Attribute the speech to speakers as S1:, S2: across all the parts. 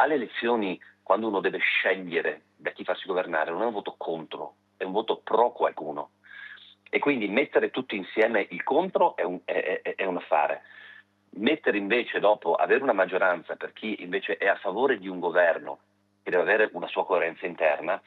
S1: alle elezioni, quando uno deve scegliere da chi farsi governare, non è un voto contro, è un voto pro qualcuno. E quindi mettere tutti insieme il contro è un affare. Mettere invece dopo, avere una maggioranza per chi invece è a favore di un governo che deve avere una sua coerenza interna,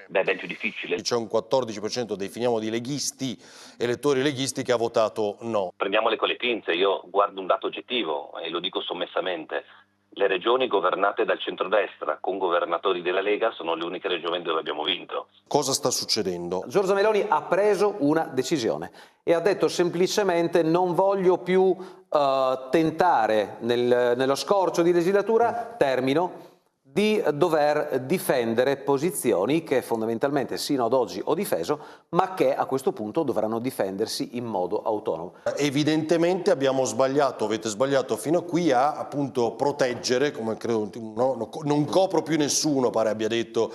S1: beh, è ben più difficile.
S2: C'è un 14%, definiamo di leghisti, elettori leghisti, che ha votato no.
S1: Prendiamole con le pinze, io guardo un dato oggettivo e lo dico sommessamente. Le regioni governate dal centrodestra con governatori della Lega sono le uniche regioni dove abbiamo vinto.
S2: Cosa sta succedendo?
S3: Giorgia Meloni ha preso una decisione e ha detto semplicemente: non voglio più tentare nello scorcio di legislatura, termino, di dover difendere posizioni che fondamentalmente sino ad oggi ho difeso, ma che a questo punto dovranno difendersi in modo autonomo.
S2: Evidentemente abbiamo sbagliato, avete sbagliato fino a qui a appunto proteggere, come credo, no, non copro più nessuno, pare abbia detto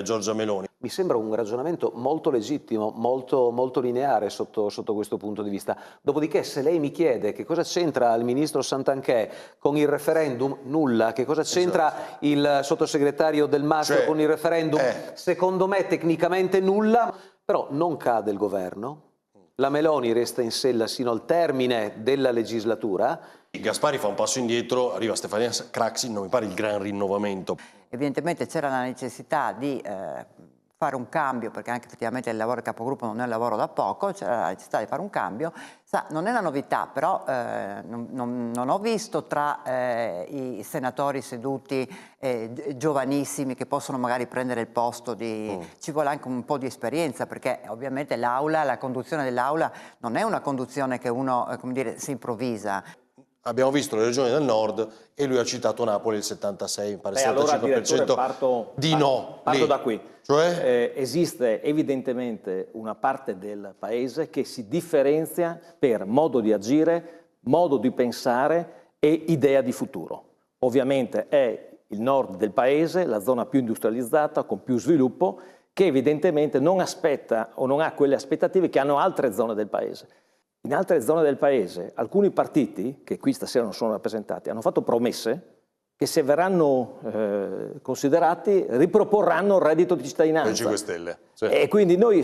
S2: Giorgia Meloni.
S3: Mi sembra un ragionamento molto legittimo, molto lineare sotto questo punto di vista. Dopodiché, se lei mi chiede che cosa c'entra il ministro Santanchè con il referendum, nulla. Che cosa c'entra il sottosegretario Del Mastro con il referendum? Secondo me tecnicamente nulla, però non cade il governo. La Meloni resta in sella sino al termine della legislatura.
S2: Gaspari fa un passo indietro, arriva Stefania Craxi, non mi pare il gran rinnovamento.
S4: Evidentemente c'era la necessità di fare un cambio, perché anche effettivamente il lavoro del capogruppo non è un lavoro da poco, c'era la necessità di fare un cambio. Non è una novità, però non ho visto tra i senatori seduti giovanissimi che possono magari prendere il posto di... Ci vuole anche un po' di esperienza, perché ovviamente l'aula, la conduzione dell'aula non è una conduzione che uno, come dire, si improvvisa.
S2: Abbiamo visto le regioni del nord e lui ha citato Napoli, il 76, mi pare 75%
S5: allora, parto da qui.
S2: Cioè?
S5: Esiste evidentemente una parte del paese che si differenzia per modo di agire, modo di pensare e idea di futuro. Ovviamente è il nord del paese, la zona più industrializzata, con più sviluppo, che evidentemente non aspetta o non ha quelle aspettative che hanno altre zone del paese. In altre zone del paese alcuni partiti, che qui stasera non sono rappresentati, hanno fatto promesse che, se verranno considerati, riproporranno il reddito di cittadinanza.
S2: Le 5 Stelle. Sì.
S5: E quindi noi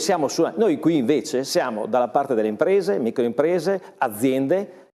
S5: qui invece siamo dalla parte delle imprese, microimprese, aziende,